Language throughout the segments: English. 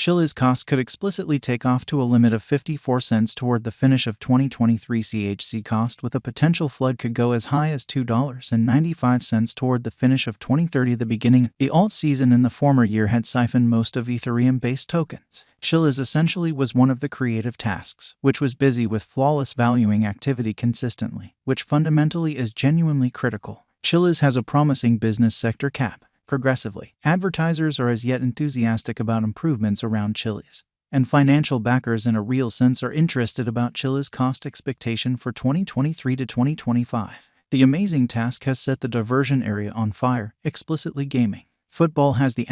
Chiliz cost could explicitly take off to a limit of 54 cents toward the finish of 2023. CHZ cost with a potential flood could go as high as $2.95 toward the finish of 2030. The beginning, the alt season in the former year had siphoned most of Ethereum-based tokens. Chiliz essentially was one of the creative tasks, which was busy with flawless valuing activity consistently, which fundamentally is genuinely critical. Chiliz has a promising business sector cap. Progressively, advertisers are as yet enthusiastic about improvements around Chiliz, and financial backers in a real sense are interested about Chiliz cost expectation for 2023 to 2025. The amazing task has set the diversion area on fire, explicitly gaming. Football has the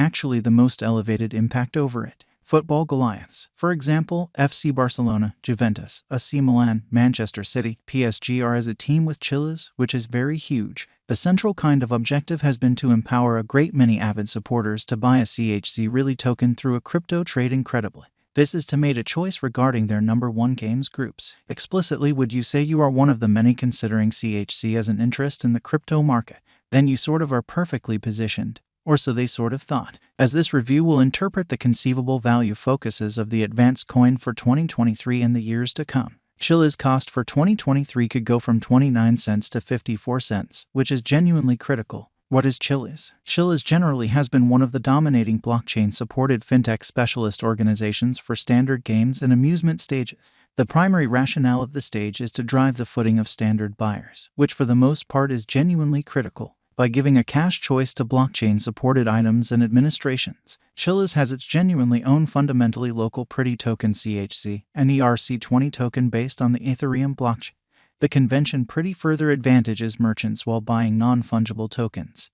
most elevated impact over it. Football Goliaths, for example, FC Barcelona, Juventus, AC Milan, Manchester City, PSG are as a team with Chiliz, which is very huge. The central kind of objective has been to empower a great many avid supporters to buy a CHZ really token through a crypto trade incredibly. This is to make a choice regarding their number one games groups. Explicitly, would you say you are one of the many considering CHZ as an interest in the crypto market? Then you sort of are perfectly positioned. Or so they sort of thought, as this review will interpret the conceivable value focuses of the advanced coin for 2023 and the years to come. Chiliz cost for 2023 could go from 29 cents to 54 cents, which is genuinely critical. What is Chiliz? Chiliz generally has been one of the dominating blockchain-supported fintech specialist organizations for standard games and amusement stages. The primary rationale of the stage is to drive the footing of standard buyers, which for the most part is genuinely critical. By giving a cash choice to blockchain-supported items and administrations, Chiliz has its genuinely own fundamentally local pretty token CHZ, an ERC20 token based on the Ethereum blockchain. The convention pretty further advantages merchants while buying non-fungible tokens.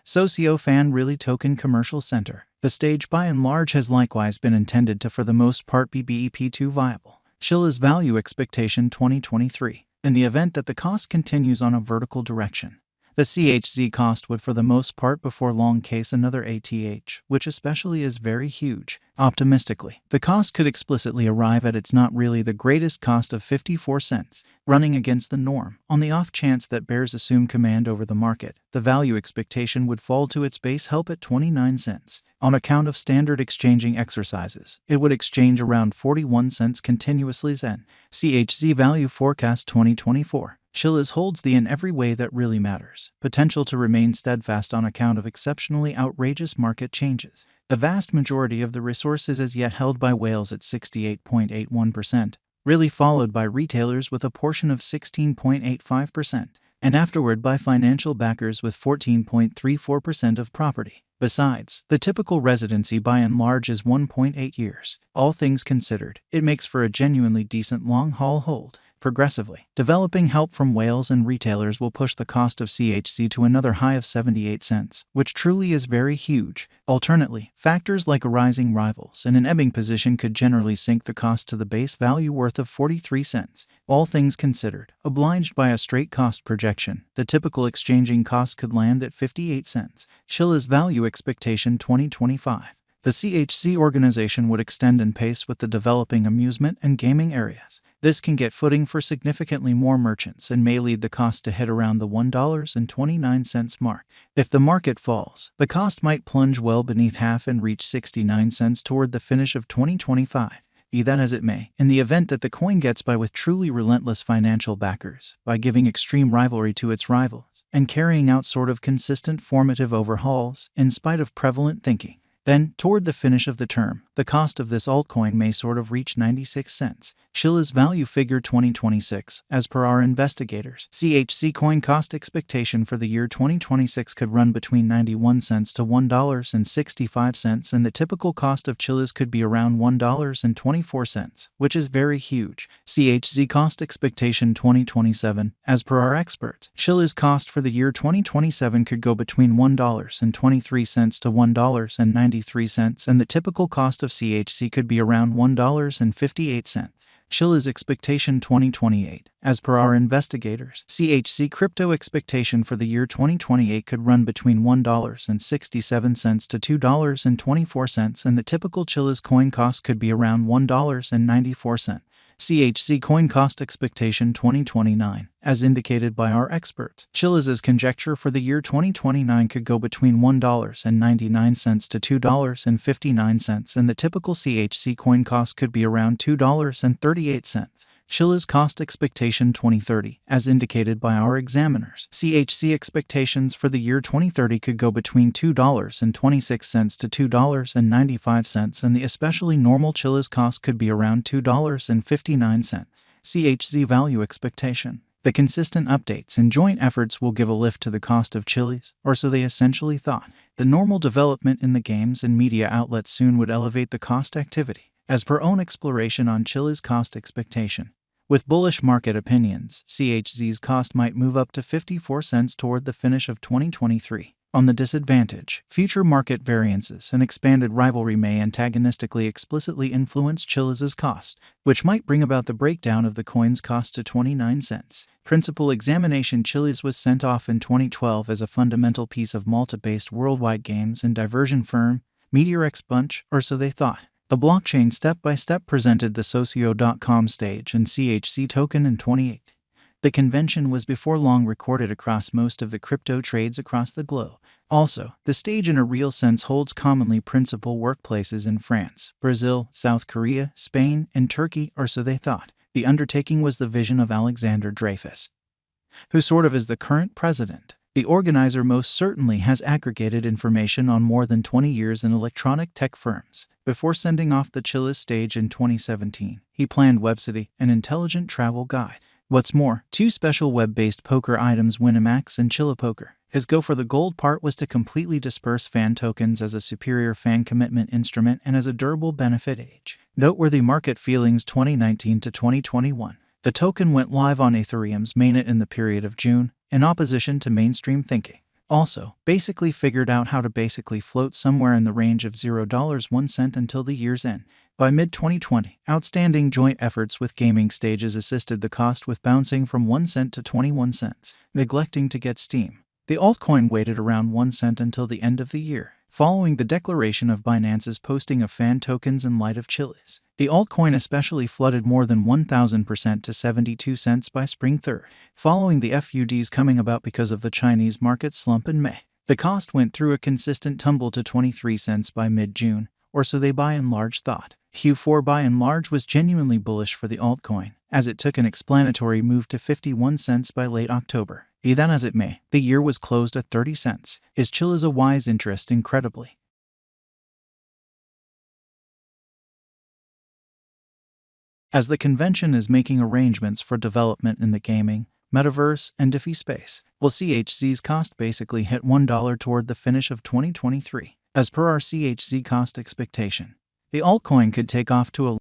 Socio-fan really token commercial center. The stage by and large has likewise been intended to for the most part be BEP2 viable. Chiliz value expectation 2023. In the event that the cost continues on a vertical direction, the CHZ cost would for the most part before long case another ATH, which especially is very huge. Optimistically, the cost could explicitly arrive at its not really the greatest cost of 54 cents, running against the norm. On the off chance that bears assume command over the market, the value expectation would fall to its base help at 29 cents. On account of standard exchanging exercises, it would exchange around 41 cents continuously. Zen. CHZ value forecast 2024. Chiliz holds the in every way that really matters, potential to remain steadfast on account of exceptionally outrageous market changes. The vast majority of the resources as yet held by whales at 68.81%, really followed by retailers with a portion of 16.85%, and afterward by financial backers with 14.34% of property. Besides, the typical residency by and large is 1.8 years. All things considered, it makes for a genuinely decent long-haul hold. Progressively, developing help from whales and retailers will push the cost of CHZ to another high of 78 cents, which truly is very huge. Alternately, factors like arising rivals and an ebbing position could generally sink the cost to the base value worth of 43 cents. All things considered, obliged by a straight cost projection, the typical exchanging cost could land at 58 cents. Chiliz value expectation 2025. The CHZ organization would extend in pace with the developing amusement and gaming areas. This can get footing for significantly more merchants and may lead the cost to hit around the $1.29 mark. If the market falls, the cost might plunge well beneath half and reach 69 cents toward the finish of 2025. Be that as it may, in the event that the coin gets by with truly relentless financial backers, by giving extreme rivalry to its rivals, and carrying out sort of consistent formative overhauls, in spite of prevalent thinking, then, toward the finish of the term, the cost of this altcoin may sort of reach 96 cents. Chiliz value figure 2026, as per our investigators. CHZ coin cost expectation for the year 2026 could run between 91 cents to $1.65, and the typical cost of Chiliz could be around $1.24, which is very huge. CHZ cost expectation 2027, as per our experts. Chiliz cost for the year 2027 could go between $1.23 to $1.93, and the typical cost of CHZ could be around $1.58. Chiliz expectation 2028. As per our investigators, CHZ crypto expectation for the year 2028 could run between $1.67 to $2.24, and the typical Chiliz coin cost could be around $1.94. CHZ Coin Cost Expectation 2029. As indicated by our experts, Chiliz's conjecture for the year 2029 could go between $1.99 to $2.59, and the typical CHZ coin cost could be around $2.38. Chiliz Cost Expectation 2030. As indicated by our examiners, CHZ expectations for the year 2030 could go between $2.26 to $2.95, and the especially normal Chiliz cost could be around $2.59. CHZ Value Expectation. The consistent updates and joint efforts will give a lift to the cost of Chiliz, or so they essentially thought. The normal development in the games and media outlets soon would elevate the cost activity, as per own exploration on Chiliz cost expectation. With bullish market opinions, CHZ's cost might move up to 54 cents toward the finish of 2023. On the disadvantage, future market variances and expanded rivalry may antagonistically explicitly influence Chiliz's cost, which might bring about the breakdown of the coin's cost to 29 cents. Principal examination. Chiliz was sent off in 2012 as a fundamental piece of Malta-based worldwide games and diversion firm, MeteorX Bunch, or so they thought. The blockchain step-by-step presented the socio.com stage and CHZ token in 2018. The convention was before long recorded across most of the crypto trades across the globe. Also, the stage in a real sense holds commonly principal workplaces in France, Brazil, South Korea, Spain, and Turkey, or so they thought. The undertaking was the vision of Alexander Dreyfus, who sort of is the current president. The organizer most certainly has aggregated information on more than 20 years in electronic tech firms. Before sending off the Chiliz stage in 2017, he planned WebCity, an intelligent travel guide. What's more, 2 special web-based poker items, Winamax and Chillapoker. His go for the gold part was to completely disperse fan tokens as a superior fan commitment instrument and as a durable benefit age. Noteworthy market feelings 2019 to 2021. The token went live on Ethereum's mainnet in the period of June, in opposition to mainstream thinking. Also, basically figured out how to basically float somewhere in the range of $0.01 until the year's end. By mid-2020, outstanding joint efforts with gaming stages assisted the cost with bouncing from 1 cent to 21 cents, neglecting to get steam. The altcoin waited around 1 cent until the end of the year, following the declaration of Binance's posting of fan tokens in light of Chiliz. The altcoin especially flooded more than 1,000% to 72 cents by spring 3rd, following the FUDs coming about because of the Chinese market slump in May. The cost went through a consistent tumble to 23 cents by mid-June, or so they by and large thought. Q4 by and large was genuinely bullish for the altcoin, as it took an explanatory move to 51 cents by late October. Be that as it may, the year was closed at 30 cents. Is Chiliz a wise interest? Incredibly. As the convention is making arrangements for development in the gaming, metaverse, and DeFi space, will CHZ's cost basically hit $1 toward the finish of 2023. As per our CHZ cost expectation, the altcoin could take off to a